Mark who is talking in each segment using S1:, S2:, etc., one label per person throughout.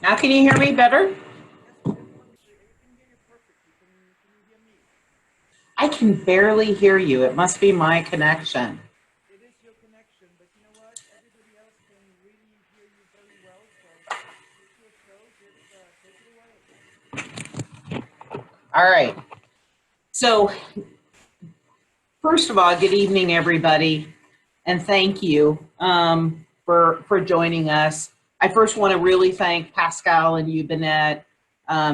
S1: Now can you hear me better? I can barely hear you. It must be my connection. All right. So first of all, good evening, everybody, and thank you for joining us. I first want to really thank Pascal and you, Bennett.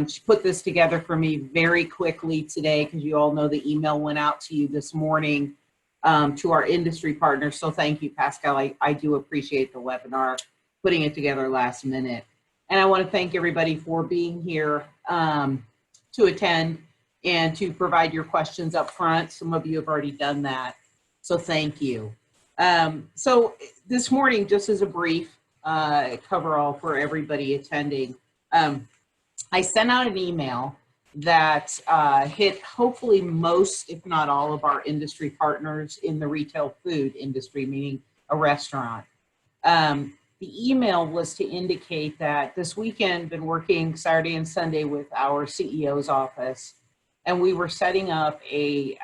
S1: She put this together for me very quickly today because you all know the email went out to you this morning to our industry partners. So thank you, Pascal. I do appreciate the webinar, putting it together last minute. And I want to thank everybody for being here to attend and to provide your questions up front. Some of you have already done that, so thank you. So this morning, just as a brief coverall for everybody attending, I sent out an email that hit hopefully most, if not all, of our industry partners in the retail food industry, meaning a restaurant. The email was to indicate that this weekend been working Saturday and Sunday with our CEO's office, and we were setting up a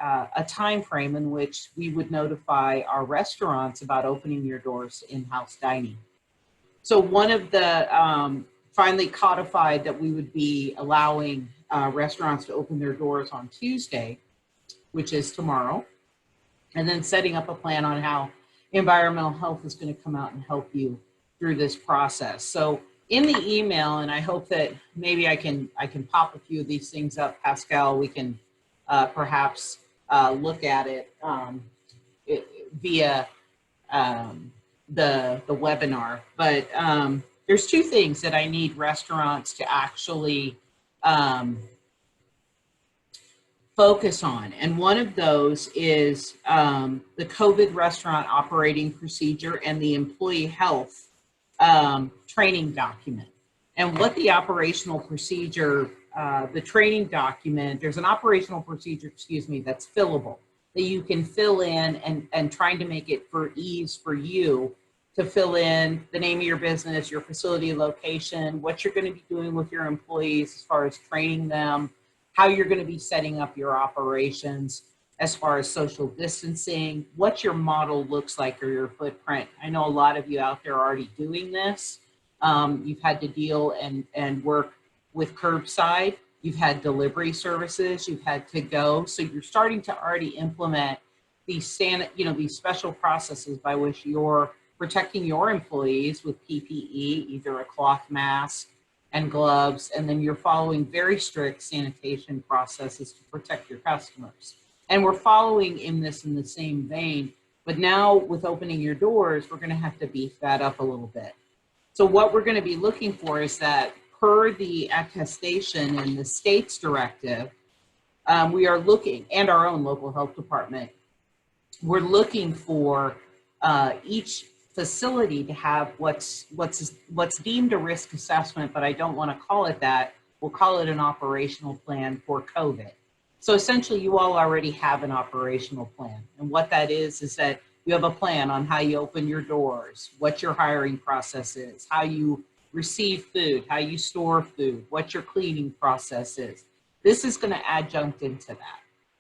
S1: time frame in which we would notify our restaurants about opening your doors to in-house dining. So one of the finally codified that we would be allowing restaurants to open their doors on Tuesday, which is tomorrow, and then setting up a plan on how environmental health is going to come out and help you through this process. So in the email, and I hope that maybe I can pop a few of these things up, Pascal, we can perhaps look at it via the webinar. But there's two things that I need restaurants to actually focus on. And one of those is the COVID restaurant operating procedure and the employee health training document. And what the operational procedure, the training document, there's an operational procedure, that's fillable, that you can fill in and trying to make it for ease for you to fill in the name of your business, your facility location, what you're going to be doing with your employees as far as training them, how you're going to be setting up your operations as far as social distancing, what your model looks like or your footprint. I know a lot of you out there are already doing this. You've had to deal and work with curbside. You've had delivery services. You've had to go. So you're starting to already implement these these special processes by which you're protecting your employees with PPE, either a cloth mask and gloves, and then you're following very strict sanitation processes to protect your customers. And we're following in the same vein, but now with opening your doors, we're gonna have to beef that up a little bit. So what we're gonna be looking for is that per the attestation and the state's directive, we are looking, and our own local health department, we're looking for each facility to have what's deemed a risk assessment, but I don't want to call it that. We'll call it an operational plan for COVID. So essentially, you all already have an operational plan. And what that is that you have a plan on how you open your doors, what your hiring process is, how you receive food, how you store food, what your cleaning process is. This is going to adjunct into that.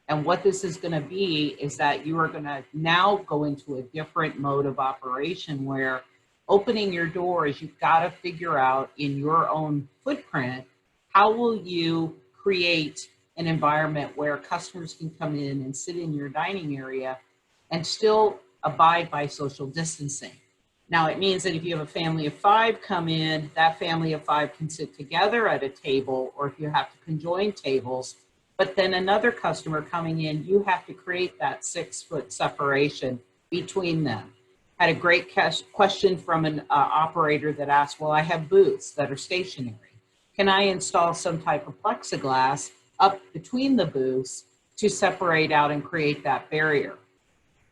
S1: And what this is going to be is that you are going to now go into a different mode of operation where opening your doors, you've got to figure out in your own footprint, how will you create an environment where customers can come in and sit in your dining area and still abide by social distancing. Now, it means that if you have a family of 5 come in, that family of 5 can sit together at a table, or if you have to conjoin tables, but then another customer coming in, you have to create that 6-foot separation between them. Had a great question from an operator that asked, well, I have booths that are stationary. Can I install some type of plexiglass up between the booths to separate out and create that barrier?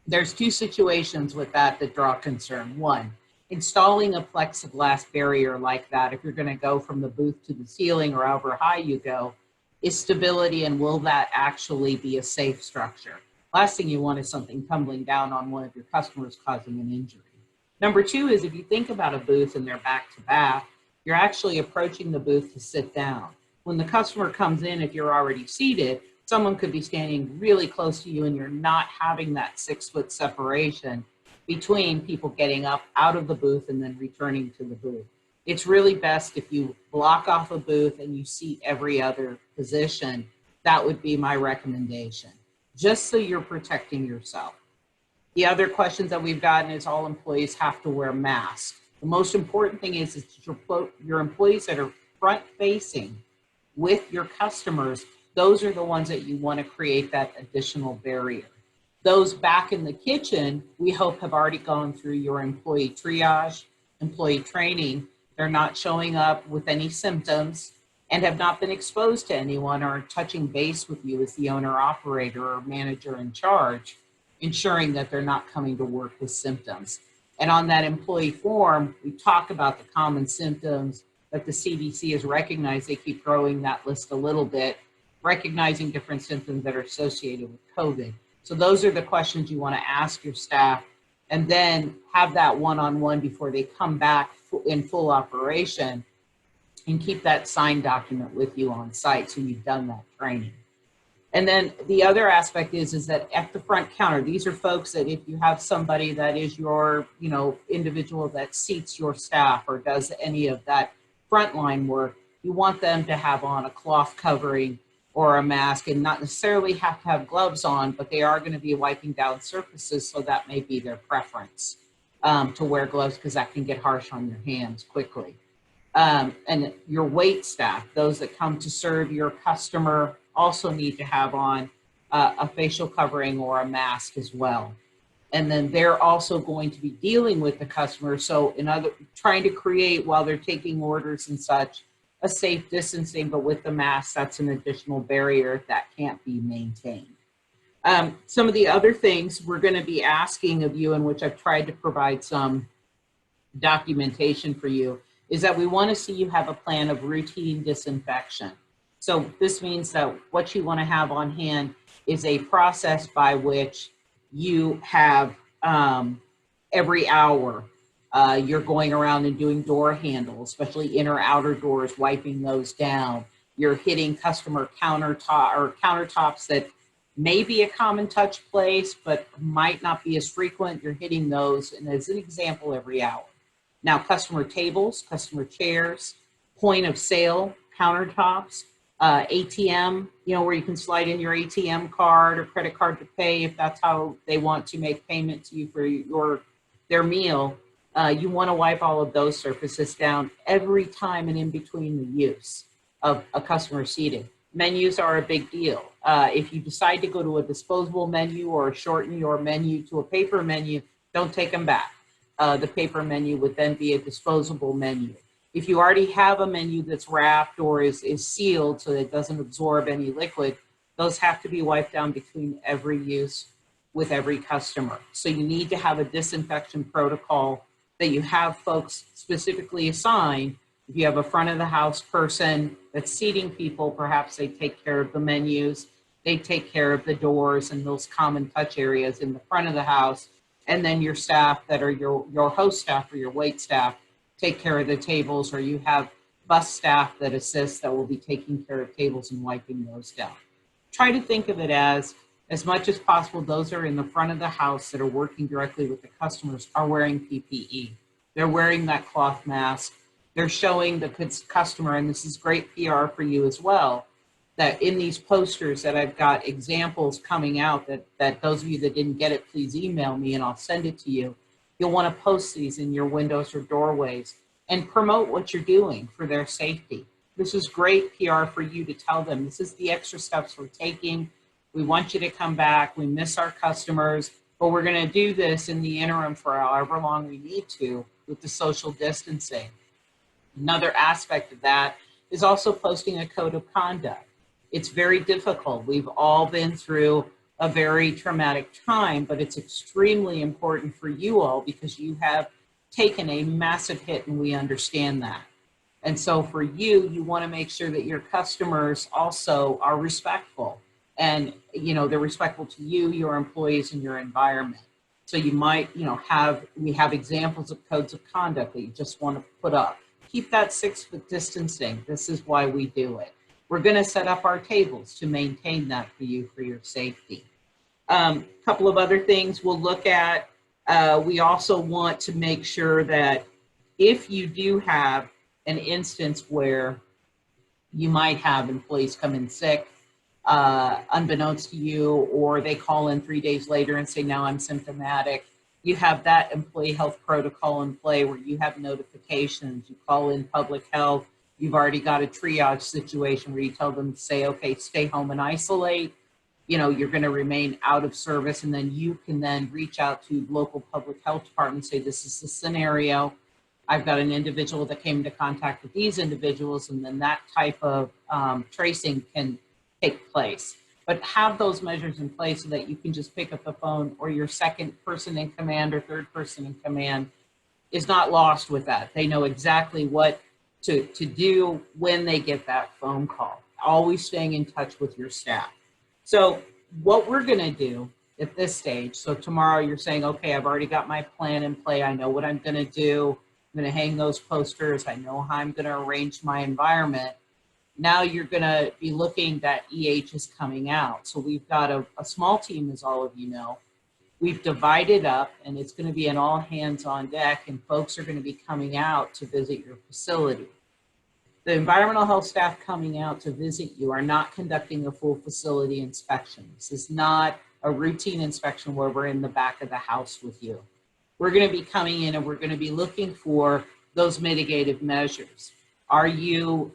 S1: There's 2 situations with that draw concern. One, installing a plexiglass barrier like that, if you're going to go from the booth to the ceiling or however high you go, is stability, and will that actually be a safe structure? Last thing you want is something tumbling down on one of your customers causing an injury. Number two is if you think about a booth and they're back to back, you're actually approaching the booth to sit down. When the customer comes in, if you're already seated, someone could be standing really close to you and you're not having that 6-foot separation between people getting up out of the booth and then returning to the booth. It's really best if you block off a booth and you seat every other position. That would be my recommendation, just so you're protecting yourself. The other questions that we've gotten is all employees have to wear masks. The most important thing is your employees that are front facing with your customers, those are the ones that you want to create that additional barrier. Those back in the kitchen, we hope have already gone through your employee triage, employee training. They're not showing up with any symptoms and have not been exposed to anyone or touching base with you as the owner operator or manager in charge, ensuring that they're not coming to work with symptoms. And on that employee form, we talk about the common symptoms that the CDC has recognized. They keep growing that list a little bit, recognizing different symptoms that are associated with COVID. So those are the questions you want to ask your staff, and then have that one-on-one before they come back in full operation, and keep that signed document with you on site so you've done that training. And then the other aspect is that at the front counter, these are folks that if you have somebody that is your, individual that seats your staff or does any of that frontline work, you want them to have on a cloth covering or a mask, and not necessarily have to have gloves on, but they are going to be wiping down surfaces, so that may be their preference to wear gloves, because that can get harsh on your hands quickly. And your wait staff, those that come to serve your customer, also need to have on a facial covering or a mask as well. And then they're also going to be dealing with the customer. So trying to create, while they're taking orders and such, a safe distancing, but with the mask, that's an additional barrier that can't be maintained. Some of the other things we're going to be asking of you, in which I've tried to provide some documentation for you, is that we want to see you have a plan of routine disinfection. So this means that what you want to have on hand is a process by which you have every hour you're going around and doing door handles, especially inner outer doors, wiping those down. You're hitting customer countertops that may be a common touch place, but might not be as frequent. You're hitting those, and as an example, every hour. Now, customer tables, customer chairs, point of sale countertops, ATM, where you can slide in your ATM card or credit card to pay if that's how they want to make payment to you for their meal. You want to wipe all of those surfaces down every time and in between the use of a customer seating. Menus are a big deal. If you decide to go to a disposable menu or shorten your menu to a paper menu, don't take them back. The paper menu would then be a disposable menu. If you already have a menu that's wrapped or is sealed so that it doesn't absorb any liquid, those have to be wiped down between every use with every customer. So you need to have a disinfection protocol that you have folks specifically assigned. If you have a front of the house person that's seating people, perhaps they take care of the menus, they take care of the doors and those common touch areas in the front of the house. And then your staff that are your host staff or your wait staff take care of the tables, or you have bus staff that assist that will be taking care of tables and wiping those down. Try to think of it as much as possible, those are in the front of the house that are working directly with the customers are wearing PPE. They're wearing that cloth mask. They're showing the customer, and this is great PR for you as well, that in these posters that I've got examples coming out that those of you that didn't get it, please email me and I'll send it to you. You'll want to post these in your windows or doorways and promote what you're doing for their safety. This is great PR for you to tell them, this is the extra steps we're taking. We want you to come back. We miss our customers, but we're going to do this in the interim for however long we need to with the social distancing. Another aspect of that is also posting a code of conduct. It's very difficult. We've all been through a very traumatic time, but it's extremely important for you all because you have taken a massive hit and we understand that. And so for you, you want to make sure that your customers also are respectful and, they're respectful to you, your employees, and your environment. So you might, we have examples of codes of conduct that you just want to put up. Keep that 6-foot distancing. This is why we do it. We're going to set up our tables to maintain that for you for your safety. Couple of other things we'll look at. We also want to make sure that if you do have an instance where you might have employees come in sick, unbeknownst to you, or they call in 3 days later and say, now I'm symptomatic. You have that employee health protocol in play where you have notifications, you call in public health, you've already got a triage situation where you tell them to say, okay, stay home and isolate. You're going to remain out of service, and then you can then reach out to local public health department and say, this is the scenario. I've got an individual that came into contact with these individuals, and then that type of tracing can take place. But have those measures in place so that you can just pick up the phone, or your second person in command or third person in command is not lost with that. They know exactly what to do when they get that phone call. Always staying in touch with your staff. So what we're going to do at this stage, so tomorrow you're saying, okay, I've already got my plan in play. I know what I'm going to do. I'm going to hang those posters. I know how I'm going to arrange my environment. Now you're going to be looking that EH is coming out. So we've got a small team, as all of you know. We've divided up, and it's going to be an all hands on deck, and folks are going to be coming out to visit your facility. The environmental health staff coming out to visit you are not conducting a full facility inspection. This is not a routine inspection where we're in the back of the house with you. We're going to be coming in and we're going to be looking for those mitigative measures. Are you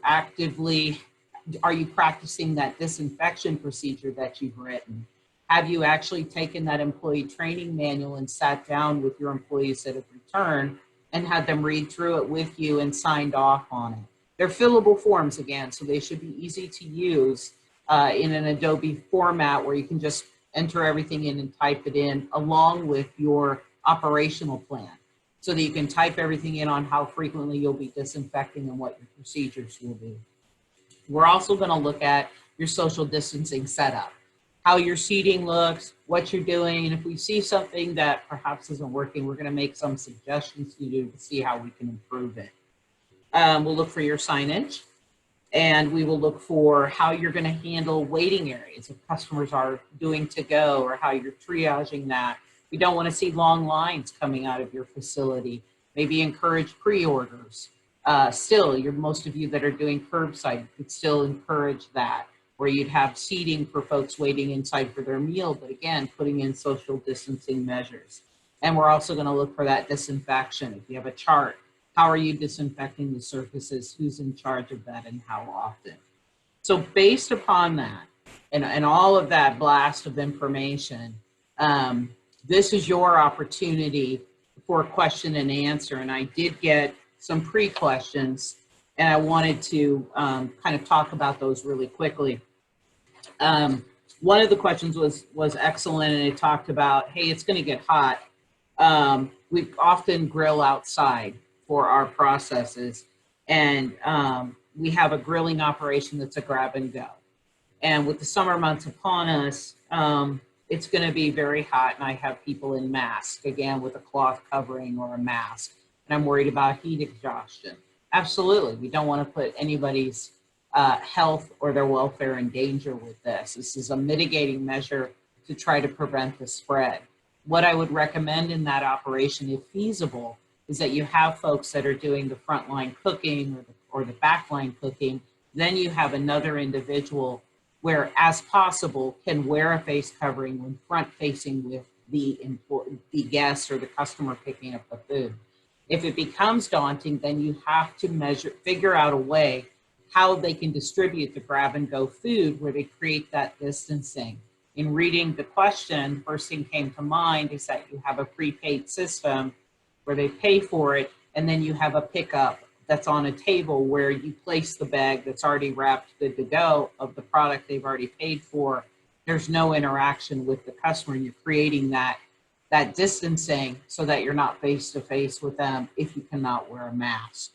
S1: practicing that disinfection procedure that you've written? Have you actually taken that employee training manual and sat down with your employees that have returned and had them read through it with you and signed off on it? They're fillable forms again, so they should be easy to use in an Adobe format where you can just enter everything in and type it in along with your operational plan so that you can type everything in on how frequently you'll be disinfecting and what your procedures will be. We're also going to look at your social distancing setup, how your seating looks, what you're doing, and if we see something that perhaps isn't working, we're going to make some suggestions to you to see how we can improve it. We'll look for your signage, and we will look for how you're going to handle waiting areas if customers are doing to go, or how you're triaging that. We don't want to see long lines coming out of your facility. Maybe encourage pre-orders. Still, most of you that are doing curbside, you could still encourage that, where you'd have seating for folks waiting inside for their meal, but again, putting in social distancing measures. And we're also going to look for that disinfection. If you have a chart, how are you disinfecting the surfaces? Who's in charge of that and how often? So based upon that and all of that blast of information, this is your opportunity for question and answer. And I did get some pre-questions, and I wanted to kind of talk about those really quickly. One of the questions was excellent, and it talked about, hey, it's going to get hot. We often grill outside for our processes, and we have a grilling operation that's a grab and go. And with the summer months upon us, it's going to be very hot, and I have people in masks, again, with a cloth covering or a mask, and I'm worried about heat exhaustion. Absolutely, we don't want to put anybody's health or their welfare in danger with this. This is a mitigating measure to try to prevent the spread. What I would recommend in that operation, if feasible, is that you have folks that are doing the frontline cooking or the backline cooking. Then you have another individual where, as possible, can wear a face covering when front facing with the guest or the customer picking up the food. If it becomes daunting, then you have to figure out a way how they can distribute the grab and go food where they create that distancing. In reading the question, first thing came to mind is that you have a prepaid system where they pay for it, and then you have a pickup that's on a table where you place the bag that's already wrapped, good to go, of the product they've already paid for. There's no interaction with the customer. You're creating that distancing so that you're not face to face with them if you cannot wear a mask.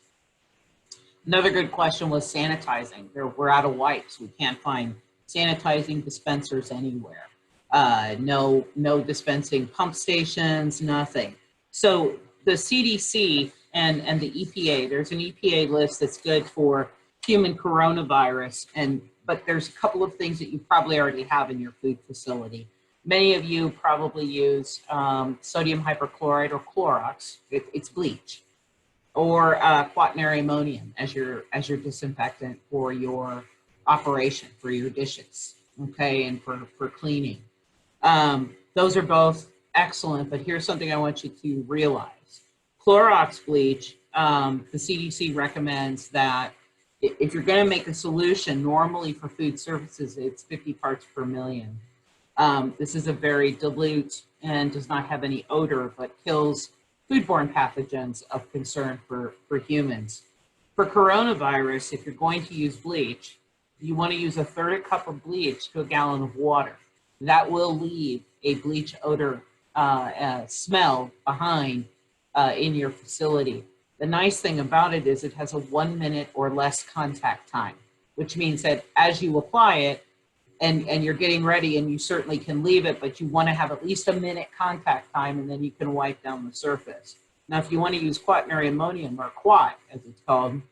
S1: Another good question was sanitizing. We're out of wipes. We can't find sanitizing dispensers anywhere. no dispensing pump stations, nothing. So the CDC and the EPA, there's an EPA list that's good for human coronavirus, but there's a couple of things that you probably already have in your food facility. Many of you probably use sodium hypochlorite or Clorox. It's bleach, or quaternary ammonium as your disinfectant for your operation, for your dishes, okay, and for cleaning. Those are both excellent, but here's something I want you to realize. Clorox bleach, the CDC recommends that if you're going to make a solution, normally for food surfaces, it's 50 parts per million. This is a very dilute and does not have any odor, but kills foodborne pathogens of concern for humans. For coronavirus, if you're going to use bleach, you want to use a third a cup of bleach to a gallon of water. That will leave a bleach odor smell behind in your facility. The nice thing about it is it has a 1 minute or less contact time, which means that as you apply it and you're getting ready, and you certainly can leave it, but you want to have at least a minute contact time, and then you can wipe down the surface. Now, if you want to use quaternary ammonium, or quat as it's called,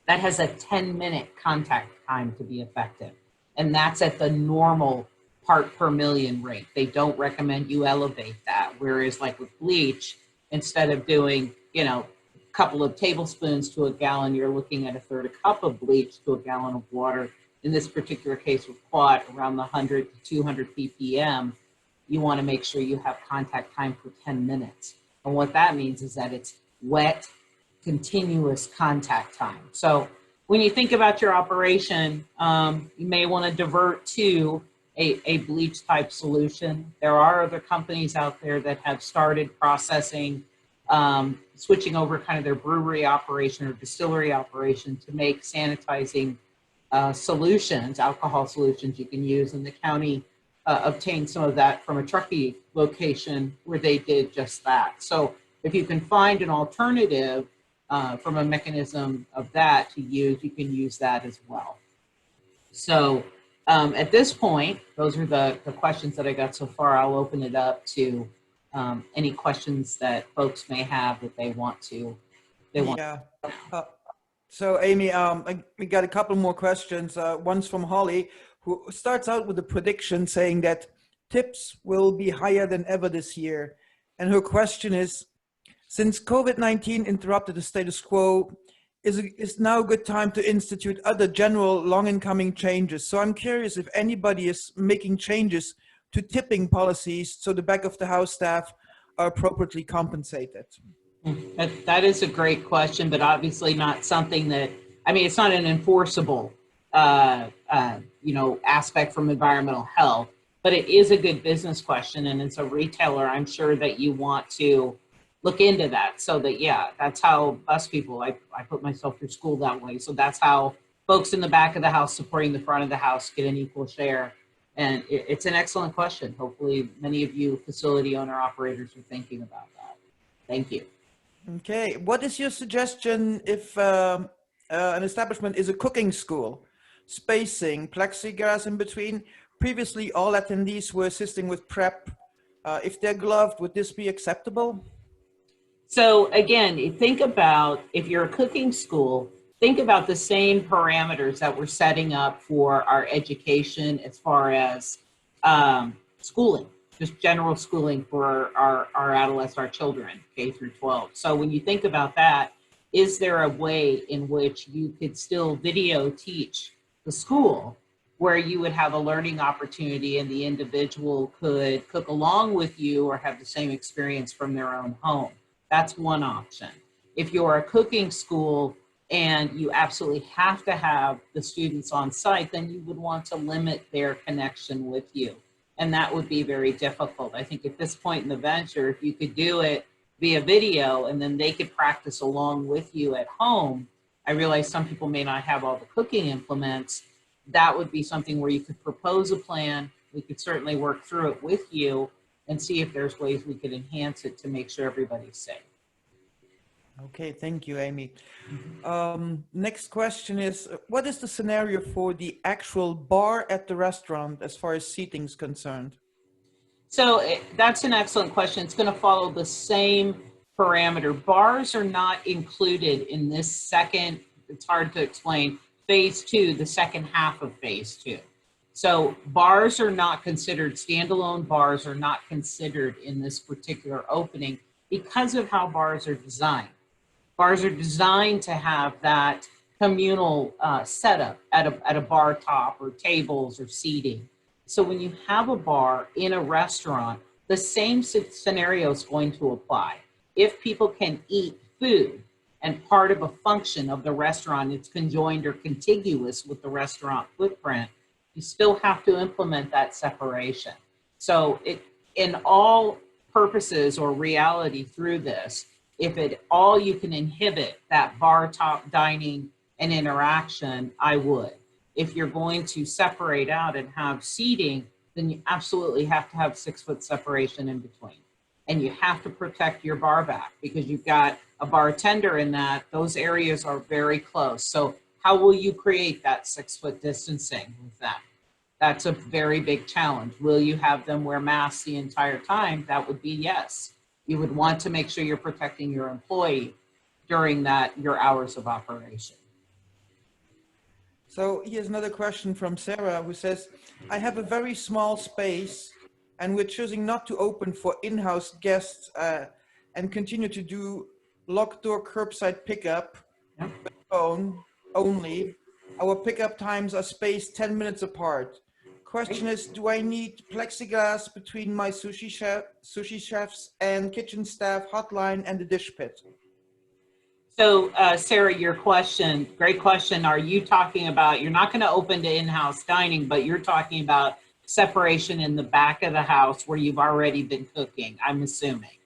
S1: that has a 10-minute contact time to be effective. And that's at the normal part per million rate. They don't recommend you elevate that. Whereas like with bleach, instead of doing, a couple of tablespoons to a gallon, you're looking at a third a cup of bleach to a gallon of water. In this particular case with quat, around the 100 to 200 ppm, you want to make sure you have contact time for 10 minutes. And what that means is that it's wet, continuous contact time. So when you think about your operation, you may want to divert to a bleach type solution. There are other companies out there that have started processing, switching over kind of their brewery operation or distillery operation to make sanitizing solutions, alcohol solutions you can use. And the county obtained some of that from a Truckee location where they did just that. So if you can find an alternative from a mechanism of that to use, you can use that as well. So at this point, those are the questions that I got so far. I'll open it up to any questions that folks may have that they want to.
S2: Yeah. So Amy, we got a couple more questions. One's from Holly, who starts out with a prediction saying that tips will be higher than ever this year. And her question is, since COVID-19 interrupted the status quo, is now a good time to institute other general long incoming changes? So I'm curious if anybody is making changes to tipping policies so the back of the house staff are appropriately compensated.
S1: That is a great question, but obviously not something that, it's not an enforceable, aspect from environmental health, but it is a good business question. And as a retailer, I'm sure that you want to look into that so that, that's how us people, I put myself through school that way. So that's how folks in the back of the house supporting the front of the house get an equal share. And it's an excellent question. Hopefully many of you facility owner operators are thinking about that. Thank you.
S2: Okay, what is your suggestion if an establishment is a cooking school? Spacing, plexiglass in between. Previously, all attendees were assisting with prep. If they're gloved, would this be acceptable?
S1: So again, think about, if you're a cooking school, think about the same parameters that we're setting up for our education as far as schooling. Just general schooling for our adolescents, our children, K through 12. So when you think about that, is there a way in which you could still video teach the school where you would have a learning opportunity and the individual could cook along with you or have the same experience from their own home? That's one option. If you're a cooking school and you absolutely have to have the students on site, then you would want to limit their connection with you. And that would be very difficult. I think at this point in the venture, if you could do it via video and then they could practice along with you at home, I realize some people may not have all the cooking implements. That would be something where you could propose a plan. We could certainly work through it with you and see if there's ways we could enhance it to make sure everybody's safe.
S2: Okay, thank you, Amy. Next question is, what is the scenario for the actual bar at the restaurant as far as seating is concerned?
S1: So that's an excellent question. It's going to follow the same parameter. Bars are not included in this second, it's hard to explain, phase two, the second half of phase two. So bars are not considered, standalone bars are not considered in this particular opening because of how bars are designed. Bars are designed to have that communal setup at a bar top or tables or seating. So when you have a bar in a restaurant, the same scenario is going to apply. If people can eat food and part of a function of the restaurant, it's conjoined or contiguous with the restaurant footprint, you still have to implement that separation. So in all purposes or reality through this, if it all you can inhibit that bar top dining and interaction, I would. If you're going to separate out and have seating, then you absolutely have to have 6 foot separation in between. And you have to protect your bar back because you've got a bartender in that, those areas are very close. So how will you create that 6 foot distancing with them? That's a very big challenge. Will you have them wear masks the entire time? That would be yes. You would want to make sure you're protecting your employee during your hours of operation.
S2: So here's another question from Sarah who says, I have a very small space and we're choosing not to open for in-house guests and continue to do locked door curbside pickup
S1: Yep.
S2: with phone only. Our pickup times are spaced 10 minutes apart. Question is, do I need plexiglass between my sushi chefs and kitchen staff hotline and the dish pit?
S1: So Sarah, your question, great question. Are you talking about, you're not going to open to in-house dining, but you're talking about separation in the back of the house where you've already been cooking, I'm assuming.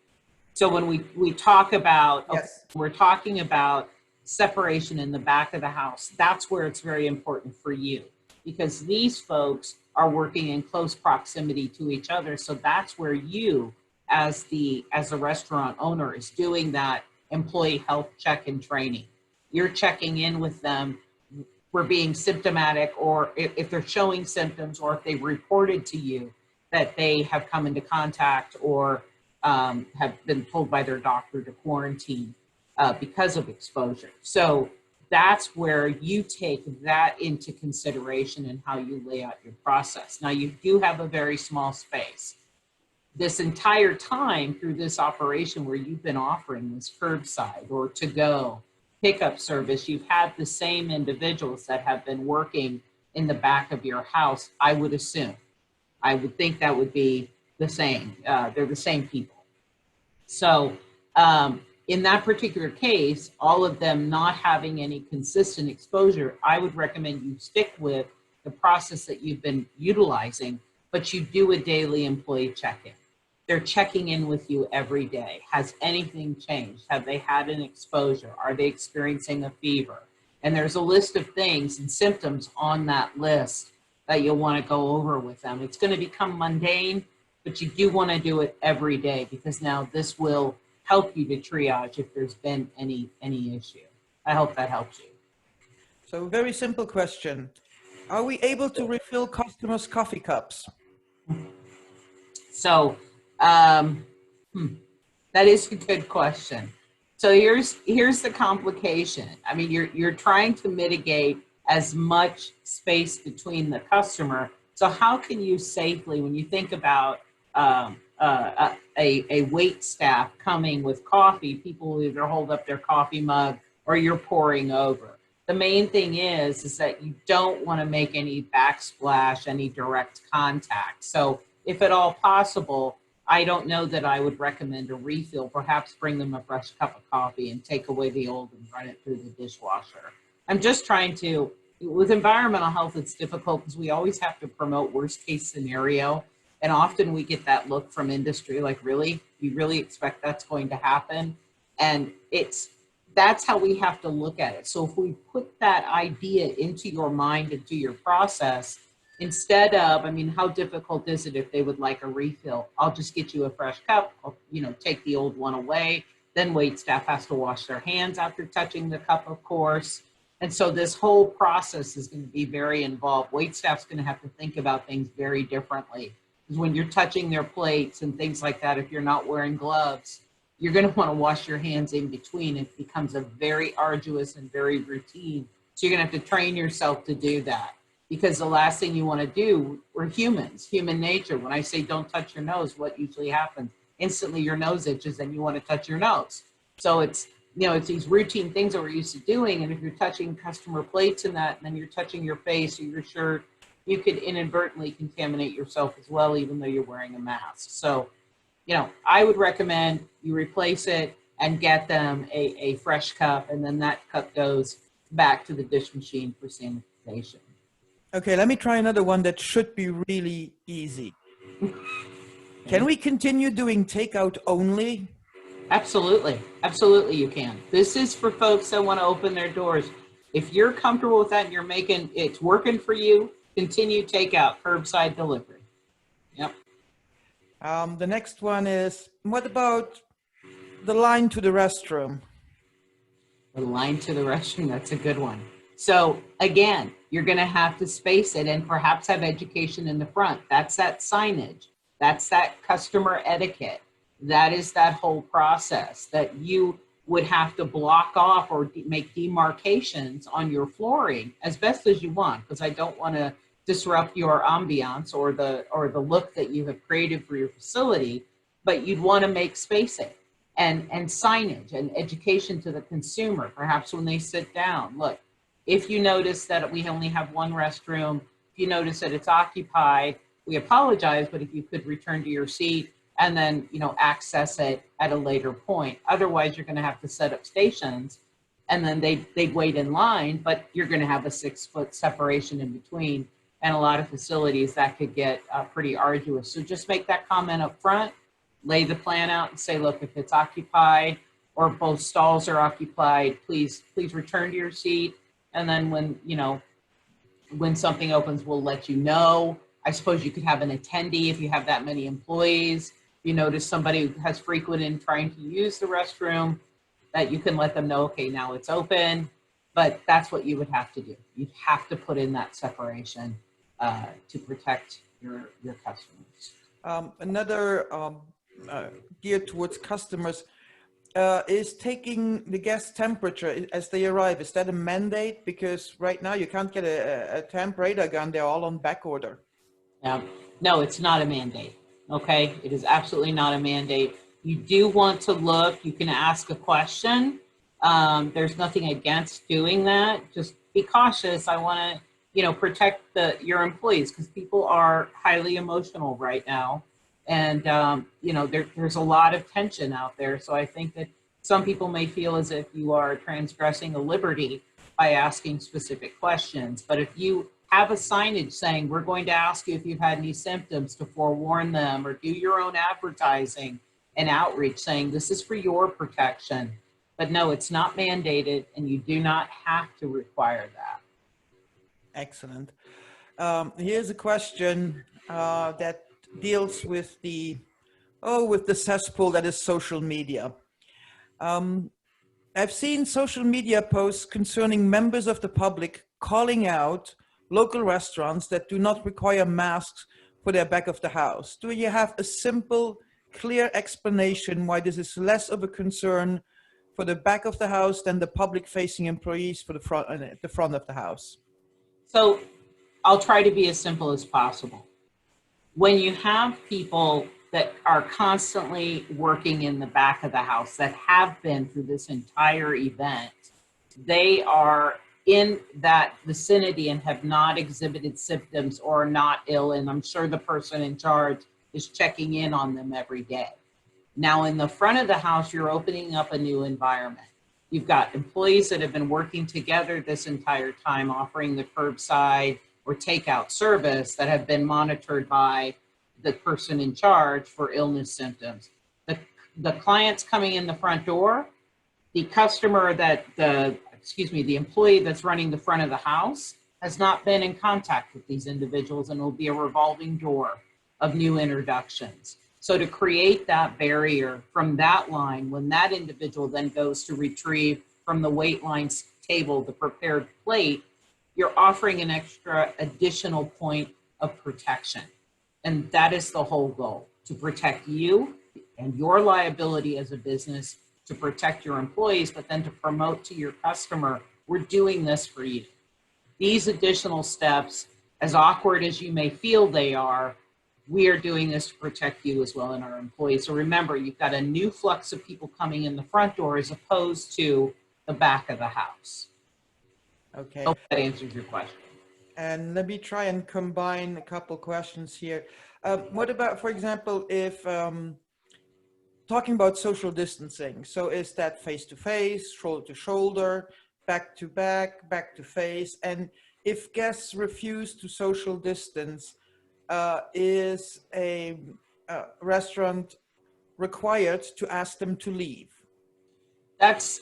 S1: So when we talk about,
S2: Yes.
S1: we're talking about separation in the back of the house, that's where it's very important for you because these folks are working in close proximity to each other. So that's where you, as a restaurant owner, is doing that employee health check and training. You're checking in with them for being symptomatic, or if they're showing symptoms, or if they've reported to you that they have come into contact or have been told by their doctor to quarantine because of exposure. So that's where you take that into consideration in how you lay out your process. Now, you do have a very small space. This entire time through this operation where you've been offering this curbside or to-go pickup service, you've had the same individuals that have been working in the back of your house, I would assume. I would think that would be the same. They're the same people. So in that particular case, all of them not having any consistent exposure, I would recommend you stick with the process that you've been utilizing, but you do a daily employee check-in. They're checking in with you every day. Has anything changed? Have they had an exposure? Are they experiencing a fever? And there's a list of things and symptoms on that list that you'll want to go over with them. It's going to become mundane, but you do want to do it every day because now this will help you to triage if there's been any issue. I hope that helps you.
S2: So very simple question. Are we able to refill customers' coffee cups?
S1: So that is a good question. So here's the complication. I mean, you're trying to mitigate as much space between the customer. So how can you safely, when you think about a wait staff coming with coffee, people will either hold up their coffee mug or you're pouring over. The main thing is that you don't want to make any backsplash, any direct contact. So if at all possible, I don't know that I would recommend a refill. Perhaps bring them a fresh cup of coffee and take away the old and run it through the dishwasher. I'm just trying to, with environmental health, it's difficult because we always have to promote worst case scenario. And often we get that look from industry, like, really? You really expect that's going to happen? And that's how we have to look at it. So if we put that idea into your mind, into your process, instead of, I mean, how difficult is it if they would like a refill? I'll just get you a fresh cup, I'll, take the old one away. Then wait staff has to wash their hands after touching the cup, of course. And so this whole process is going to be very involved. Wait staff's going to have to think about things very differently Because when you're touching their plates and things like that, if you're not wearing gloves, you're going to want to wash your hands in between. It becomes a very arduous and very routine. So you're going to have to train yourself to do that, because the last thing you want to do, we're humans, human nature. When I say don't touch your nose, what usually happens? Instantly your nose itches and you want to touch your nose. So it's, it's these routine things that we're used to doing. And if you're touching customer plates and that, and then you're touching your face or your shirt, you could inadvertently contaminate yourself as well, even though you're wearing a mask. So, I would recommend you replace it and get them a fresh cup, and then that cup goes back to the dish machine for sanitization.
S2: Okay, let me try another one that should be really easy. Can we continue doing takeout only?
S1: Absolutely. Absolutely, you can. This is for folks that want to open their doors. If you're comfortable with that and it's working for you, continue takeout, curbside delivery. Yep.
S2: The next one is, what about the line to the restroom?
S1: The line to the restroom, that's a good one. So again, you're going to have to space it and perhaps have education in the front. That's that signage. That's that customer etiquette. That is that whole process that you would have to block off or make demarcations on your flooring as best as you want, because I don't want to disrupt your ambiance or the look that you have created for your facility, but you'd want to make spacing and signage and education to the consumer, perhaps when they sit down. Look, if you notice that we only have one restroom, if you notice that it's occupied, we apologize, but if you could return to your seat and then, access it at a later point. Otherwise, you're going to have to set up stations and then they'd wait in line, but you're going to have a 6-foot separation in between. And a lot of facilities that could get pretty arduous. So just make that comment up front, lay the plan out and say, look, if it's occupied or both stalls are occupied, please return to your seat. And then when something opens, we'll let you know. I suppose you could have an attendee if you have that many employees. You notice somebody who has frequented trying to use the restroom, that you can let them know, okay, now it's open. But that's what you would have to do. You'd have to put in that separation to protect your customers.
S2: Another geared towards customers is taking the guest temperature as they arrive. Is that a mandate? Because right now you can't get a temp radar gun. They're all on back order.
S1: No, it's not a mandate. Okay, it is absolutely not a mandate. You do want to look. You can ask a question. There's nothing against doing that. Just be cautious. I want to, protect your employees, because people are highly emotional right now. And, there's a lot of tension out there. So I think that some people may feel as if you are transgressing a liberty by asking specific questions. But if you have a signage saying, we're going to ask you if you've had any symptoms, to forewarn them, or do your own advertising and outreach saying this is for your protection. But no, it's not mandated, and you do not have to require that.
S2: Excellent. Here's a question that deals with the cesspool that is social media. I've seen social media posts concerning members of the public calling out local restaurants that do not require masks for their back of the house. Do you have a simple, clear explanation why this is less of a concern for the back of the house than the public-facing employees for the front of the house?
S1: So I'll try to be as simple as possible. When you have people that are constantly working in the back of the house that have been through this entire event, they are in that vicinity and have not exhibited symptoms or are not ill, and I'm sure the person in charge is checking in on them every day. Now, in the front of the house, you're opening up a new environment. You've got employees that have been working together this entire time, offering the curbside or takeout service, that have been monitored by the person in charge for illness symptoms. The clients coming in the front door, the customer the employee that's running the front of the house has not been in contact with these individuals, and will be a revolving door of new introductions. So to create that barrier from that line, when that individual then goes to retrieve from the wait line table the prepared plate, you're offering an extra additional point of protection. And that is the whole goal, to protect you and your liability as a business, to protect your employees, but then to promote to your customer, we're doing this for you. These additional steps, as awkward as you may feel they are, we are doing this to protect you as well and our employees. So remember, you've got a new flux of people coming in the front door as opposed to the back of the house.
S2: Okay.
S1: Hope that answers your question.
S2: And let me try and combine a couple questions here. What about, for example, if talking about social distancing? So is that face to face, shoulder to shoulder, back to back, back to face? And if guests refuse to social distance, is a restaurant required to ask them to leave?
S1: That's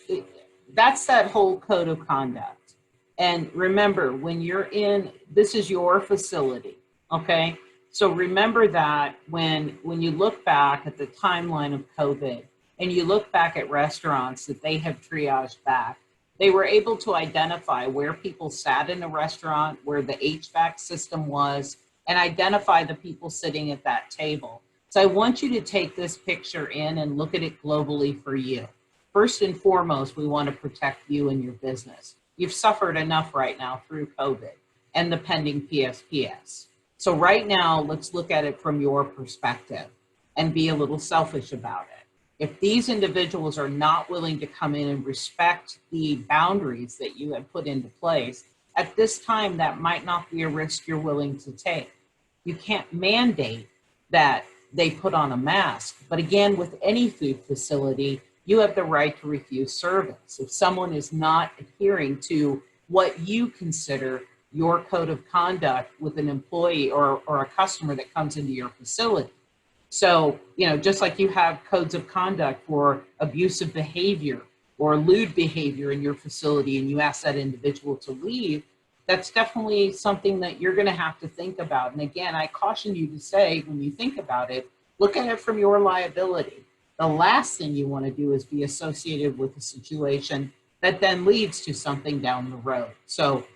S1: that whole code of conduct. And remember, when you're in, this is your facility, okay? So remember that when you look back at the timeline of COVID and you look back at restaurants that they have triaged back, they were able to identify where people sat in a restaurant, where the HVAC system was, and identify the people sitting at that table. So I want you to take this picture in and look at it globally for you. First and foremost, we want to protect you and your business. You've suffered enough right now through COVID and the pending PSPS. So right now, let's look at it from your perspective and be a little selfish about it. If these individuals are not willing to come in and respect the boundaries that you have put into place, at this time, that might not be a risk you're willing to take. You can't mandate that they put on a mask. But again, with any food facility, you have the right to refuse service. If someone is not adhering to what you consider your code of conduct with an employee or a customer that comes into your facility. So, just like you have codes of conduct for abusive behavior or lewd behavior in your facility and you ask that individual to leave, that's definitely something that you're going to have to think about. And again, I caution you to say, when you think about it, look at it from your liability. The last thing you want to do is be associated with a situation that then leads to something down the road. So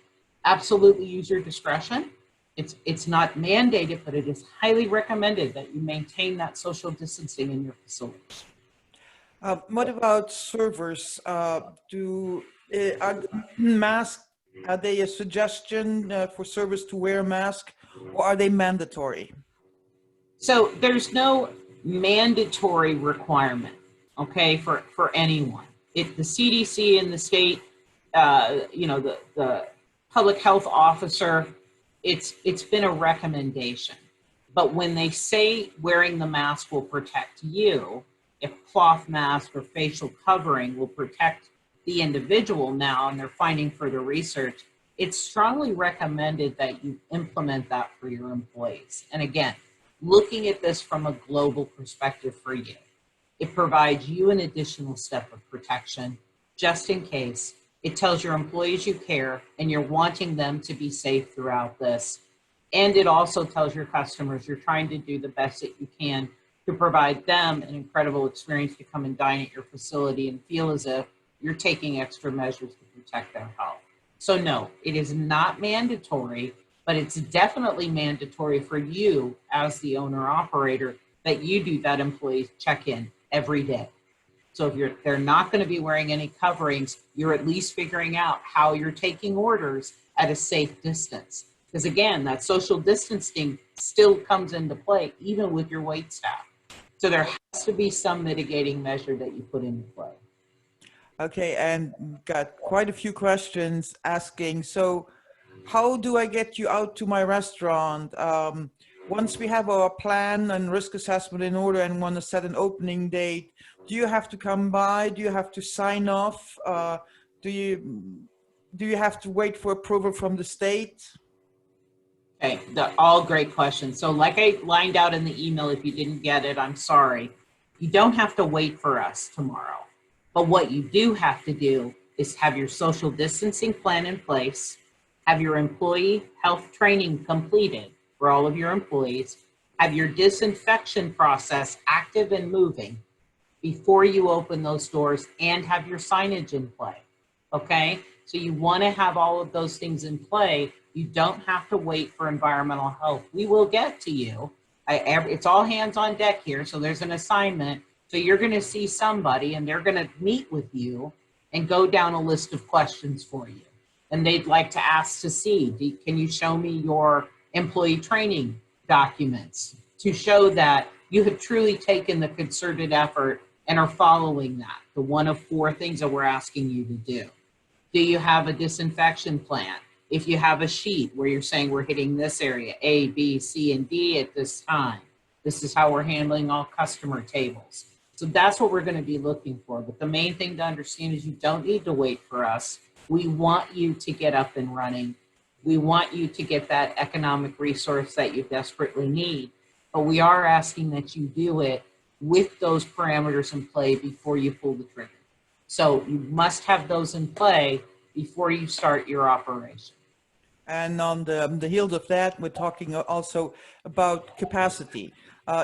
S1: absolutely use your discretion. It's not mandated, but it is highly recommended that you maintain that social distancing in your facility.
S2: What about servers? Are masks, are they a suggestion for servers to wear a mask, or are they mandatory?
S1: So there's no mandatory requirement, okay, for anyone. The CDC and the state, the public health officer, it's been a recommendation. But when they say wearing the mask will protect you, if cloth mask or facial covering will protect the individual now, and they're finding further research, it's strongly recommended that you implement that for your employees. And again, looking at this from a global perspective for you, it provides you an additional step of protection just in case. It tells your employees you care and you're wanting them to be safe throughout this. And it also tells your customers you're trying to do the best that you can to provide them an incredible experience to come and dine at your facility and feel as if you're taking extra measures to protect their health. So no, it is not mandatory, but it's definitely mandatory for you as the owner operator that you do that employee check-in every day. So if they're not going to be wearing any coverings, you're at least figuring out how you're taking orders at a safe distance. Because again, that social distancing still comes into play even with your wait staff. So there has to be some mitigating measure that you put into play.
S2: Okay, and got quite a few questions asking, so how do I get you out to my restaurant? Once we have our plan and risk assessment in order and want to set an opening date, do you have to come by? Do you have to sign off? Do you have to wait for approval from the state?
S1: Okay, all great questions. So like I lined out in the email, if you didn't get it, I'm sorry. You don't have to wait for us tomorrow. But what you do have to do is have your social distancing plan in place, have your employee health training completed for all of your employees, have your disinfection process active and moving before you open those doors, and have your signage in play, okay? So you wanna have all of those things in play. You don't have to wait for environmental health. We will get to you, It's all hands on deck here. So there's an assignment. So you're going to see somebody and they're going to meet with you and go down a list of questions for you. And they'd like to ask to see, can you show me your employee training documents to show that you have truly taken the concerted effort and are following that, the one of four things that we're asking you to do. Do you have a disinfection plan? If you have a sheet where you're saying we're hitting this area, A, B, C, and D at this time, this is how we're handling all customer tables. So that's what we're going to be looking for. But the main thing to understand is you don't need to wait for us. We want you to get up and running. We want you to get that economic resource that you desperately need. But we are asking that you do it with those parameters in play before you pull the trigger. So you must have those in play before you start your operation.
S2: And on the heels of that, we're talking also about capacity.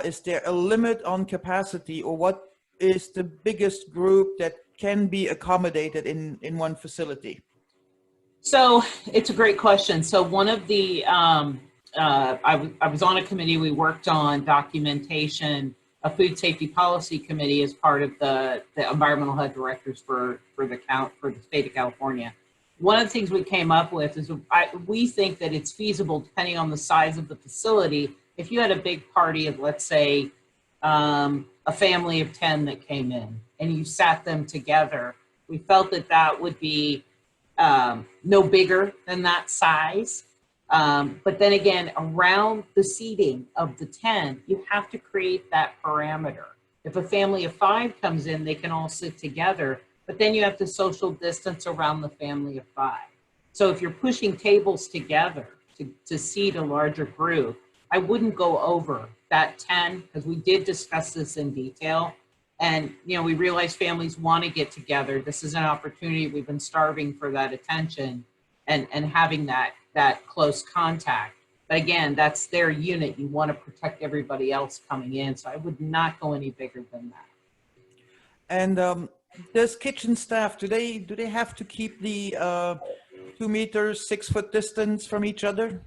S2: Is there a limit on capacity, or what is the biggest group that can be accommodated in one facility?
S1: So it's a great question. So one of the, I was on a committee, we worked on documentation, a food safety policy committee as part of the environmental health directors for the state of California. One of the things we came up with is we think that it's feasible, depending on the size of the facility. If you had a big party of, let's say, a family of 10 that came in and you sat them together, we felt that that would be no bigger than that size. But then again, around the seating of the 10, you have to create that parameter. If a family of 5 comes in, they can all sit together, but then you have to social distance around the family of 5. So if you're pushing tables together to seat a larger group, I wouldn't go over that 10, because we did discuss this in detail. And, we realize families want to get together. This is an opportunity. We've been starving for that attention and having that close contact. But again, that's their unit. You want to protect everybody else coming in. So I would not go any bigger than that.
S2: And does kitchen staff, do they have to keep the 2 meters, 6 foot distance from each other?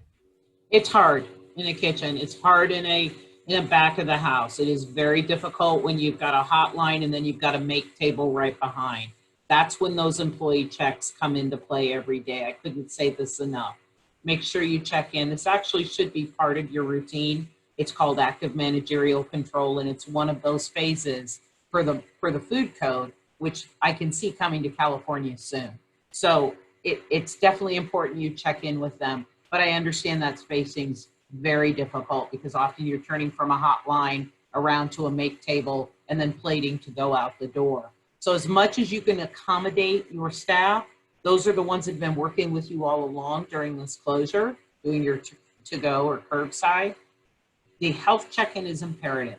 S1: It's hard in a kitchen. It's hard in a back of the house. It is very difficult when you've got a hotline and then you've got a make table right behind. That's when those employee checks come into play every day. I couldn't say this enough. Make sure you check in. This actually should be part of your routine. It's called active managerial control, and it's one of those phases for the food code, which I can see coming to California soon. So it's definitely important you check in with them. But I understand that spacing's very difficult because often you're turning from a hotline around to a make table and then plating to go out the door. So as much as you can accommodate your staff, those are the ones that have been working with you all along during this closure, doing your to-go or curbside. The health check-in is imperative.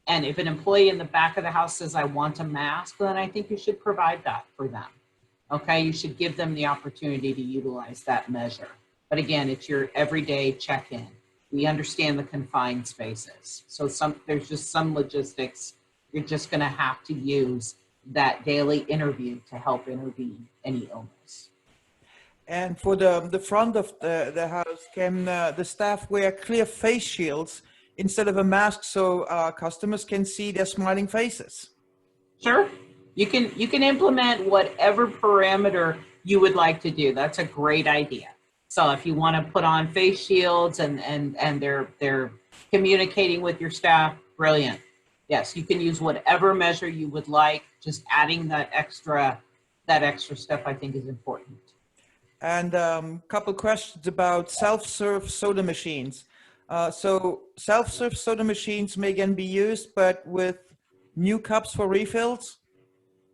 S1: And if an employee in the back of the house says, I want a mask, then I think you should provide that for them. Okay, you should give them the opportunity to utilize that measure. But again, it's your everyday check-in. We understand the confined spaces. So there's just some logistics. You're just gonna have to use that daily interview to help intervene any illness.
S2: And for the front of the house, can the staff wear clear face shields instead of a mask so customers can see their smiling faces?
S1: Sure, you can implement whatever parameter you would like to do. That's a great idea. So if you want to put on face shields and they're communicating with your staff, brilliant. Yes, you can use whatever measure you would like. Just adding that extra step, I think, is important.
S2: And a couple questions about self-serve soda machines. So self-serve soda machines may again be used, but with new cups for refills?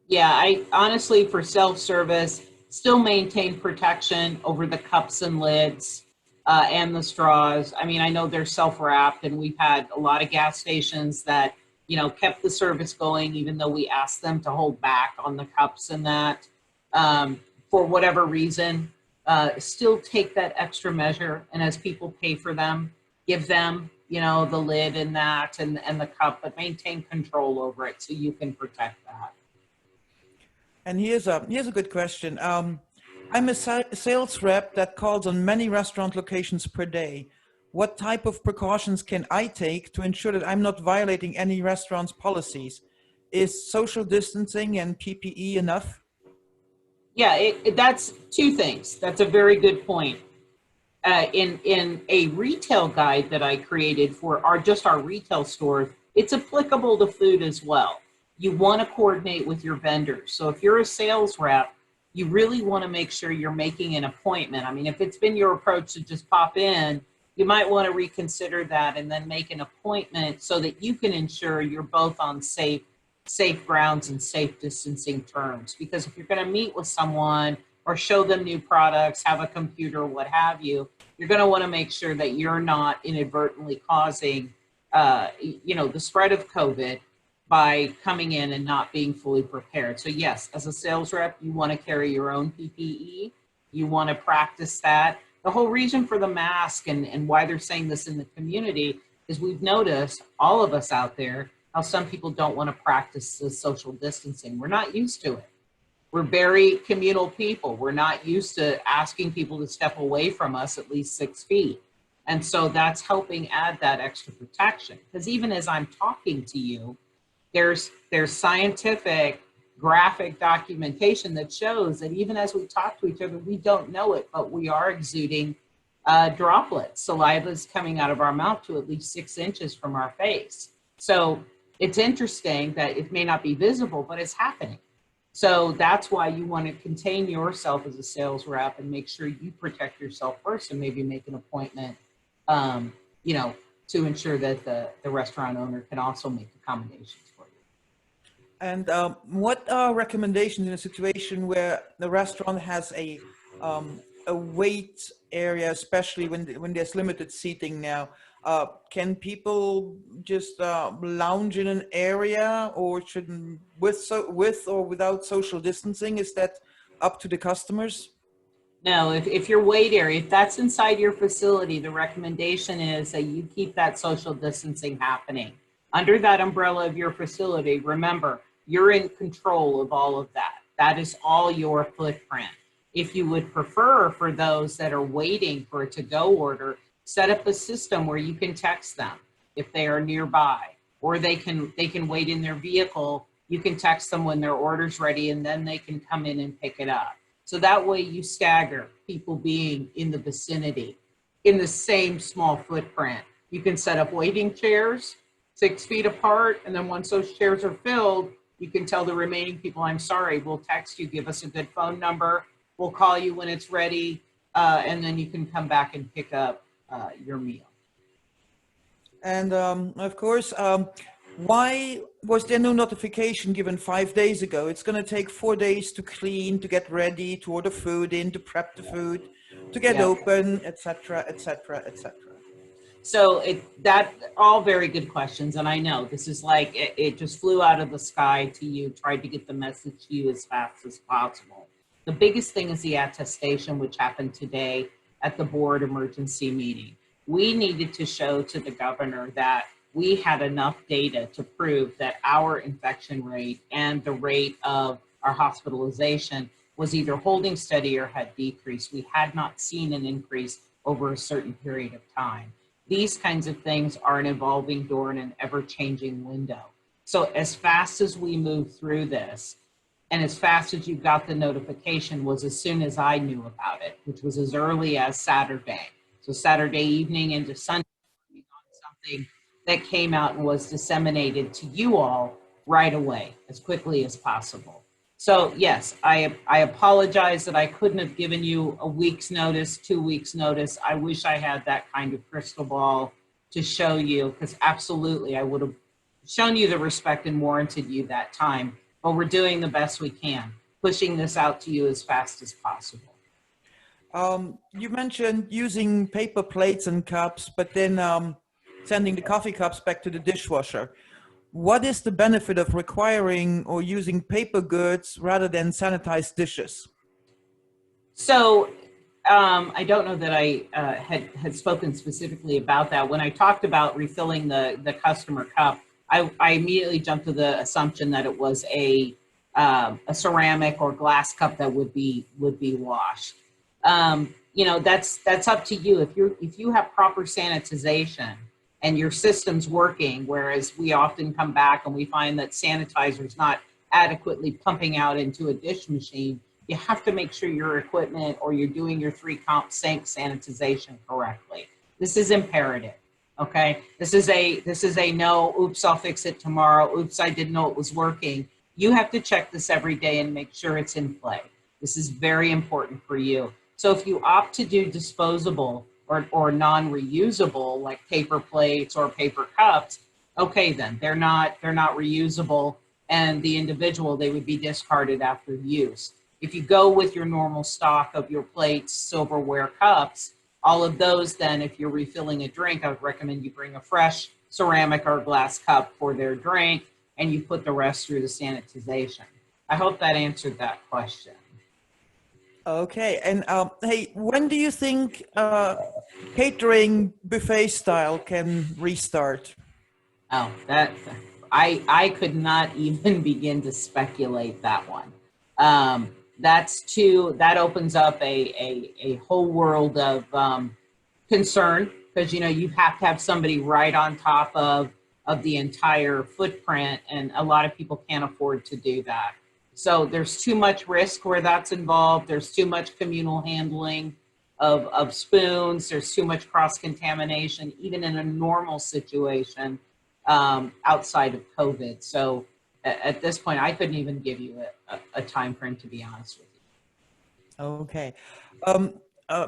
S1: Yeah, I honestly, for self-service, still maintain protection over the cups and lids and the straws. I mean, I know they're self-wrapped, and we've had a lot of gas stations that, kept the service going, even though we asked them to hold back on the cups and that. For whatever reason, still take that extra measure. And as people pay for them, give them, the lid and that and the cup, but maintain control over it so you can protect that.
S2: And here's a good question. I'm a sales rep that calls on many restaurant locations per day. what type of precautions can I take to ensure that I'm not violating any restaurant's policies? Is social distancing and PPE enough?
S1: Yeah, that's two things. That's a very good point. In a retail guide that I created for our retail stores, it's applicable to food as well. You want to coordinate with your vendors. So if you're a sales rep, you really want to make sure you're making an appointment. I mean, if it's been your approach to just pop in, you might want to reconsider that and then make an appointment so that you can ensure you're both on safe grounds and safe distancing terms. Because if you're going to meet with someone or show them new products, have a computer, what have you, you're going to want to make sure that you're not inadvertently causing, the spread of COVID by coming in and not being fully prepared. So yes, as a sales rep, you want to carry your own PPE. You want to practice that. The whole reason for the mask and why they're saying this in the community is we've noticed, all of us out there, how some people don't want to practice the social distancing. We're not used to it. We're very communal people. We're not used to asking people to step away from us at least 6 feet. And so that's helping add that extra protection. Because even as I'm talking to you, there's scientific graphic documentation that shows that even as we talk to each other, we don't know it, but we are exuding droplets. Saliva is coming out of our mouth to at least 6 inches from our face. So it's interesting that it may not be visible, but it's happening. So that's why you want to contain yourself as a sales rep and make sure you protect yourself first and maybe make an appointment, to ensure that the restaurant owner can also make accommodations for you.
S2: And what are recommendations in a situation where the restaurant has a wait area, especially when there's limited seating now? Can people just lounge in an area, or should with or without social distancing? Is that up to the customers?
S1: No, if your wait area, if that's inside your facility, the recommendation is that you keep that social distancing happening. Under that umbrella of your facility, remember, you're in control of all of that. That is all your footprint. If you would prefer, for those that are waiting for a to-go order, set up a system where you can text them if they are nearby, or they can wait in their vehicle. You can text them when their order's ready, and then they can come in and pick it up. So that way you stagger people being in the vicinity in the same small footprint. You can set up waiting chairs 6 feet apart, and then once those chairs are filled, you can tell the remaining people, I'm sorry, we'll text you, give us a good phone number, we'll call you when it's ready, and then you can come back and pick up your meal.
S2: And of course, why was there no notification given 5 days ago? It's going to take 4 days to clean, to get ready, to order food in, to prep the food, to get open, etc., etc., etc.
S1: So that all very good questions, and I know this is like it just flew out of the sky to you. Tried to get the message to you as fast as possible. The biggest thing is the attestation, which happened today at the board emergency meeting. We needed to show to the governor that we had enough data to prove that our infection rate and the rate of our hospitalization was either holding steady or had decreased. We had not seen an increase over a certain period of time. These kinds of things are an evolving door and an ever-changing window. So as fast as we move through this, and as fast as you got the notification, was as soon as I knew about it, which was as early as Saturday. So Saturday evening into Sunday, something that came out and was disseminated to you all right away, as quickly as possible. So yes, I apologize that I couldn't have given you a week's notice, 2 weeks notice. I wish I had that kind of crystal ball to show you, because absolutely I would have shown you the respect and warranted you that time. But we're doing the best we can, pushing this out to you as fast as possible.
S2: You mentioned using paper plates and cups, but then sending the coffee cups back to the dishwasher. What is the benefit of requiring or using paper goods rather than sanitized dishes?
S1: So I don't know that I had spoken specifically about that. When I talked about refilling the customer cup, I immediately jumped to the assumption that it was a ceramic or glass cup that would be washed. That's up to you. If you have proper sanitization and your system's working, whereas we often come back and we find that sanitizer is not adequately pumping out into a dish machine, you have to make sure your equipment or you're doing your 3-comp sink sanitization correctly. This is imperative. Okay. This is a no, oops, I'll fix it tomorrow. Oops, I didn't know it was working. You have to check this every day and make sure it's in play. This is very important for you. So if you opt to do disposable or non-reusable, like paper plates or paper cups, okay, then they're not reusable, and the individual, they would be discarded after use. If you go with your normal stock of your plates, silverware, cups, all of those, then if you're refilling a drink, I would recommend you bring a fresh ceramic or glass cup for their drink, and you put the rest through the sanitization. I hope that answered that question.
S2: Okay, and hey, when do you think catering buffet style can restart?
S1: Oh, that I could not even begin to speculate that one. That opens up a whole world of concern, because you have to have somebody right on top of the entire footprint, and a lot of people can't afford to do that. So there's too much risk where that's involved. There's too much communal handling of spoons. There's too much cross contamination, even in a normal situation, outside of COVID. So at this point, I couldn't even give you a time frame, to be honest with you.
S2: Okay.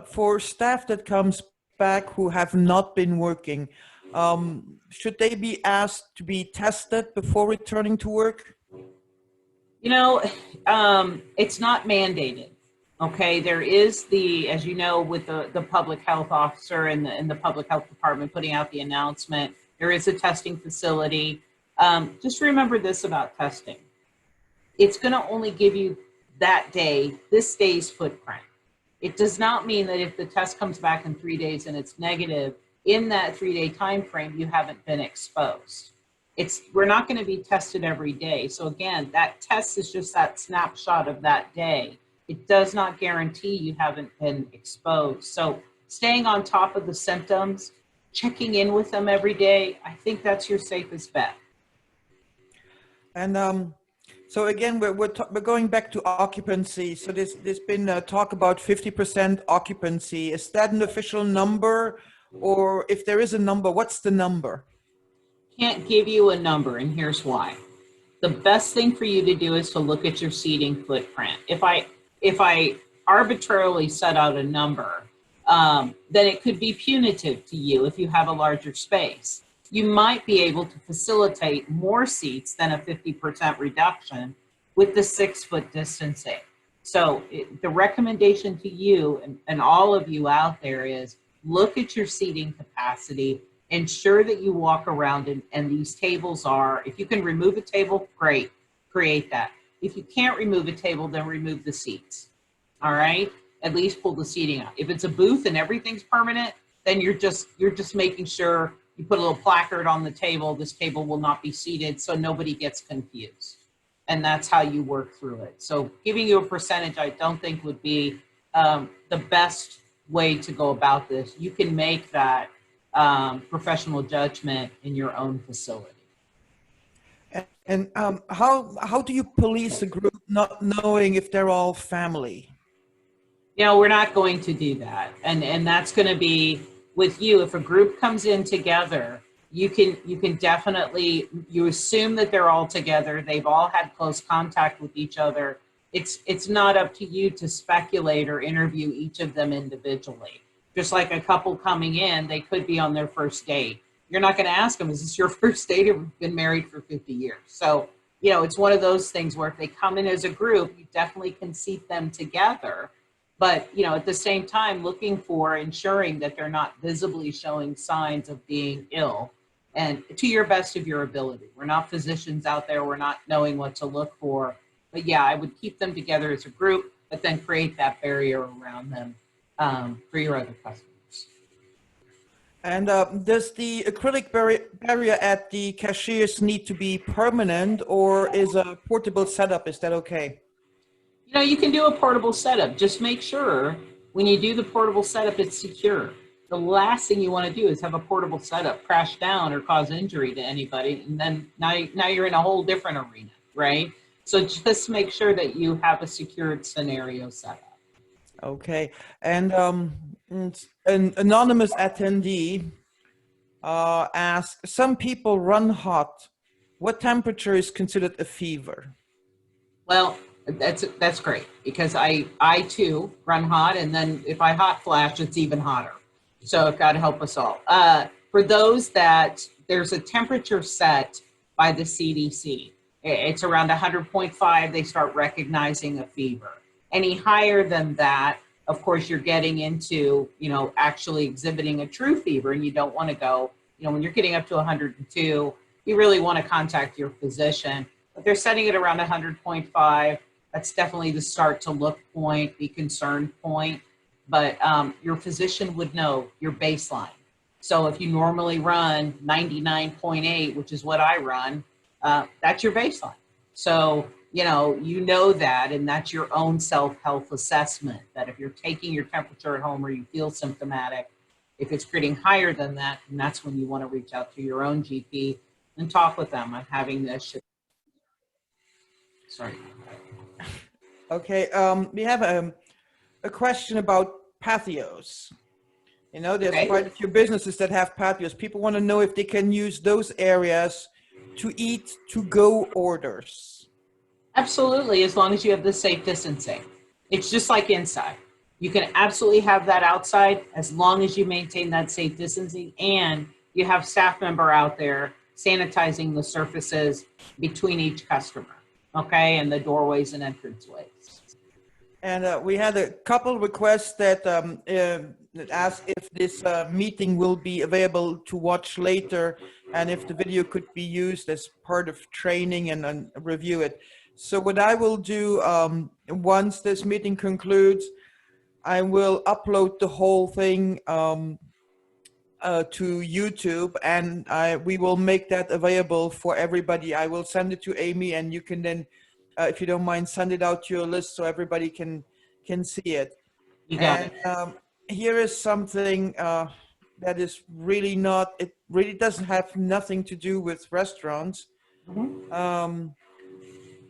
S2: For staff that comes back who have not been working, should they be asked to be tested before returning to work?
S1: It's not mandated. Okay, there is as you know, with the public health officer and the public health department putting out the announcement, there is a testing facility. Just remember this about testing. It's going to only give you that day, this day's footprint. It does not mean that if the test comes back in 3 days and it's negative, in that 3-day time frame, you haven't been exposed. We're not going to be tested every day. So again, that test is just that snapshot of that day. It does not guarantee you haven't been exposed. So staying on top of the symptoms, checking in with them every day, I think that's your safest bet.
S2: And so again, we're going back to occupancy. So there's been talk about 50% occupancy. Is that an official number? Or if there is a number, what's the number?
S1: Can't give you a number, and here's why. The best thing for you to do is to look at your seating footprint. If I arbitrarily set out a number, then it could be punitive to you if you have a larger space. You might be able to facilitate more seats than a 50% reduction with the 6-foot distancing. So the recommendation to you and all of you out there is look at your seating capacity, ensure that you walk around and these tables are, if you can remove a table, great, create that. If you can't remove a table, then remove the seats. All right, at least pull the seating out. If it's a booth and everything's permanent, then you're just making sure you put a little placard on the table. This table will not be seated, so nobody gets confused. And that's how you work through it. So giving you a percentage, I don't think would be the best way to go about this. You can make that professional judgment in your own facility.
S2: And how do you police a group not knowing if they're all family?
S1: We're not going to do that. And that's going to be with you. If a group comes in together, you can definitely, you assume that they're all together. They've all had close contact with each other. It's not up to you to speculate or interview each of them individually. Just like a couple coming in, they could be on their first date. You're not going to ask them, is this your first date, or we've been married for 50 years? So, it's one of those things where if they come in as a group, you definitely can seat them together. But, at the same time, looking for ensuring that they're not visibly showing signs of being ill, and to your best of your ability. We're not physicians out there. We're not knowing what to look for. But yeah, I would keep them together as a group, but then create that barrier around them for your other customers.
S2: And does the acrylic barrier at the cashiers need to be permanent, or is a portable setup, is that okay?
S1: You can do a portable setup. Just make sure when you do the portable setup, it's secure. The last thing you want to do is have a portable setup crash down or cause injury to anybody. And then now you're in a whole different arena, right? So just make sure that you have a secured scenario set up.
S2: Okay. And an anonymous attendee asked, some people run hot. What temperature is considered a fever?
S1: Well, that's great, because I too run hot, and then if I hot flash, it's even hotter. So God help us all. For those that there's a temperature set by the CDC, it's around 100.5. They start recognizing a fever. Any higher than that, of course, you're getting into, actually exhibiting a true fever, and you don't want to go, when you're getting up to 102, you really want to contact your physician. But they're setting it around 100.5. That's definitely the start to look point, the concern point. But your physician would know your baseline. So if you normally run 99.8, which is what I run, that's your baseline. So, you know that, and that's your own self-health assessment, that if you're taking your temperature at home or you feel symptomatic, if it's getting higher than that, and that's when you want to reach out to your own GP and talk with them on having this. Sorry.
S2: Okay, we have a question about patios. There's
S1: Okay.
S2: quite a few businesses that have patios. People want to know if they can use those areas to eat to-go orders.
S1: Absolutely, as long as you have the safe distancing. It's just like inside. You can absolutely have that outside as long as you maintain that safe distancing and you have staff member out there sanitizing the surfaces between each customer, okay, and the doorways and entranceways.
S2: And we had a couple requests that asked if this meeting will be available to watch later and if the video could be used as part of training and review it. So what I will do once this meeting concludes, I will upload the whole thing to YouTube, and we will make that available for everybody. I will send it to Amy, and you can then, if you don't mind, send it out to your list so everybody can see it.
S1: You got it.
S2: Here is something that is really not, it really doesn't have nothing to do with restaurants.
S1: Mm-hmm.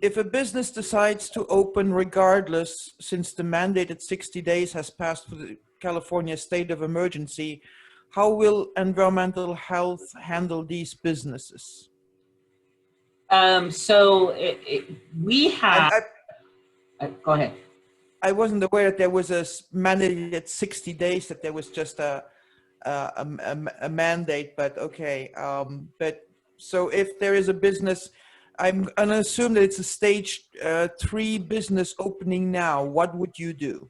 S2: If a business decides to open regardless, since the mandated 60 days has passed for the California state of emergency, how will environmental health handle these businesses?
S1: We have, go ahead.
S2: I wasn't aware that there was a mandated 60 days, that there was just a mandate, but okay. But so if there is a business, I'm gonna assume that it's a stage 3 business opening now, what would you do?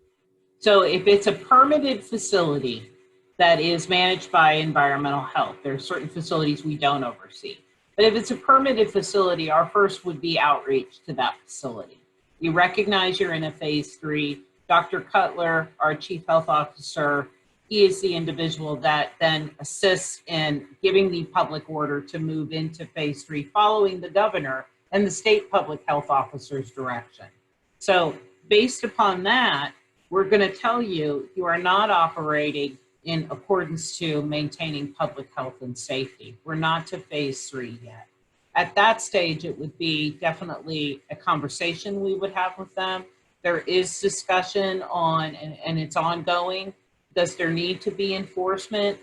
S1: So if it's a permitted facility that is managed by environmental health, there are certain facilities we don't oversee. But if it's a permitted facility, our first would be outreach to that facility. You recognize you're in a phase 3. Dr. Cutler, our chief health officer, he is the individual that then assists in giving the public order to move into phase 3 following the governor and the state public health officer's direction. So based upon that, we're going to tell you you are not operating in accordance to maintaining public health and safety. We're not to phase 3 yet. At that stage, it would be definitely a conversation we would have with them. There is discussion on, and it's ongoing, does there need to be enforcement?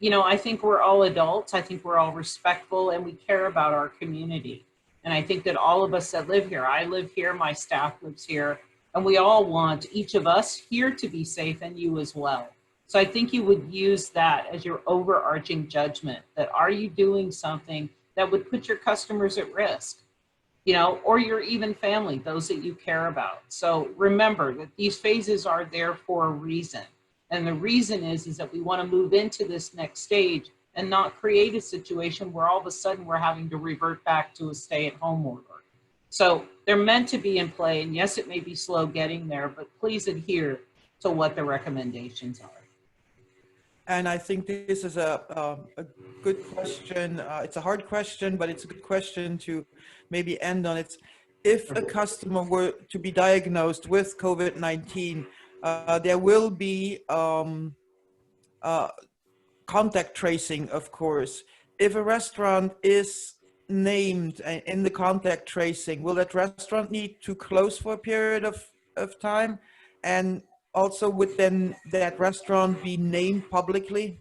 S1: I think we're all adults. I think we're all respectful and we care about our community. And I think that all of us that live here, I live here, my staff lives here, and we all want each of us here to be safe and you as well. So I think you would use that as your overarching judgment, that are you doing something that would put your customers at risk? Or your even family, those that you care about. So remember that these phases are there for a reason. And the reason is that we want to move into this next stage and not create a situation where all of a sudden we're having to revert back to a stay-at-home order. So they're meant to be in play. And yes, it may be slow getting there, but please adhere to what the recommendations are.
S2: And I think this is a good question. It's a hard question, but it's a good question to maybe end on. It's if a customer were to be diagnosed with COVID-19, there will be uh, contact tracing, of course. If a restaurant is named in the contact tracing, will that restaurant need to close for a period of time? And also, would then that restaurant be named publicly?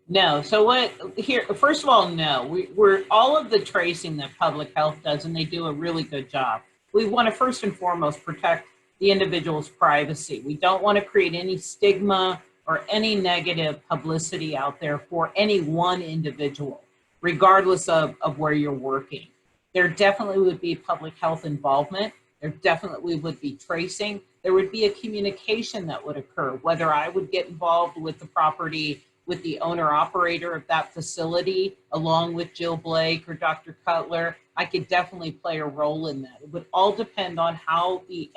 S1: No. So what here, first of all, no, we're all of the tracing that public health does, and they do a really good job. We want to first and foremost protect the individual's privacy. We don't want to create any stigma or any negative publicity out there for any one individual, regardless of where you're working. There definitely would be public health involvement. There definitely would be tracing. There would be a communication that would occur, whether I would get involved with the property, with the owner operator of that facility, along with Jill Blake or Dr. Cutler. I could definitely play a role in that. It would all depend on how the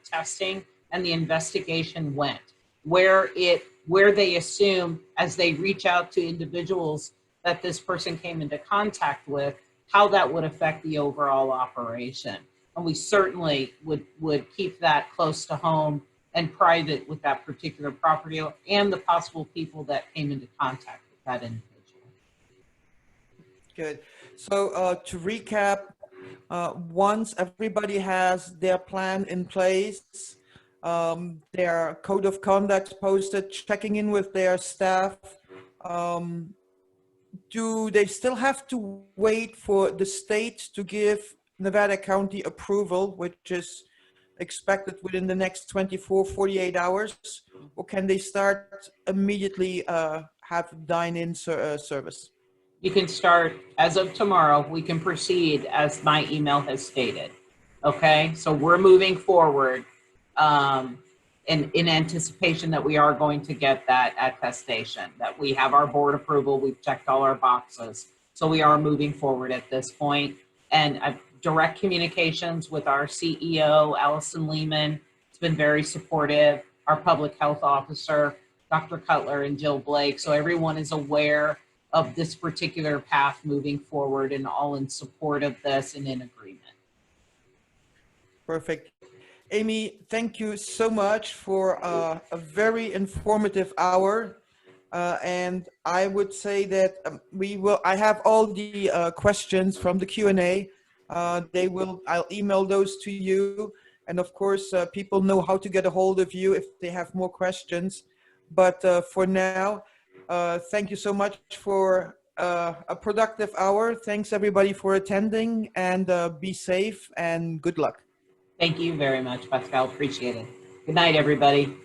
S1: testing and the investigation went, where they assume as they reach out to individuals that this person came into contact with, how that would affect the overall operation. And we certainly would keep that close to home and private with that particular property and the possible people that came into contact with that individual.
S2: Good. So to recap, once everybody has their plan in place, their code of conduct posted, checking in with their staff, do they still have to wait for the state to give Nevada County approval, which is expected within the next 24, 48 hours? Or can they start immediately have dine-in service?
S1: You can start as of tomorrow. We can proceed as my email has stated. Okay, so we're moving forward in anticipation that we are going to get that attestation, that we have our board approval, we've checked all our boxes. So we are moving forward at this point. And direct communications with our CEO, Allison Lehman. It's been very supportive. Our public health officer, Dr. Cutler and Jill Blake. So everyone is aware of this particular path moving forward and all in support of this and in agreement.
S2: Perfect. Amy, thank you so much for a very informative hour. And I would say that I have all the questions from the Q&A. I'll email those to you. And of course, people know how to get a hold of you if they have more questions. But for now, thank you so much for a productive hour. Thanks everybody for attending, and be safe and good luck.
S1: Thank you very much, Pascal. Appreciate it. Good night, everybody.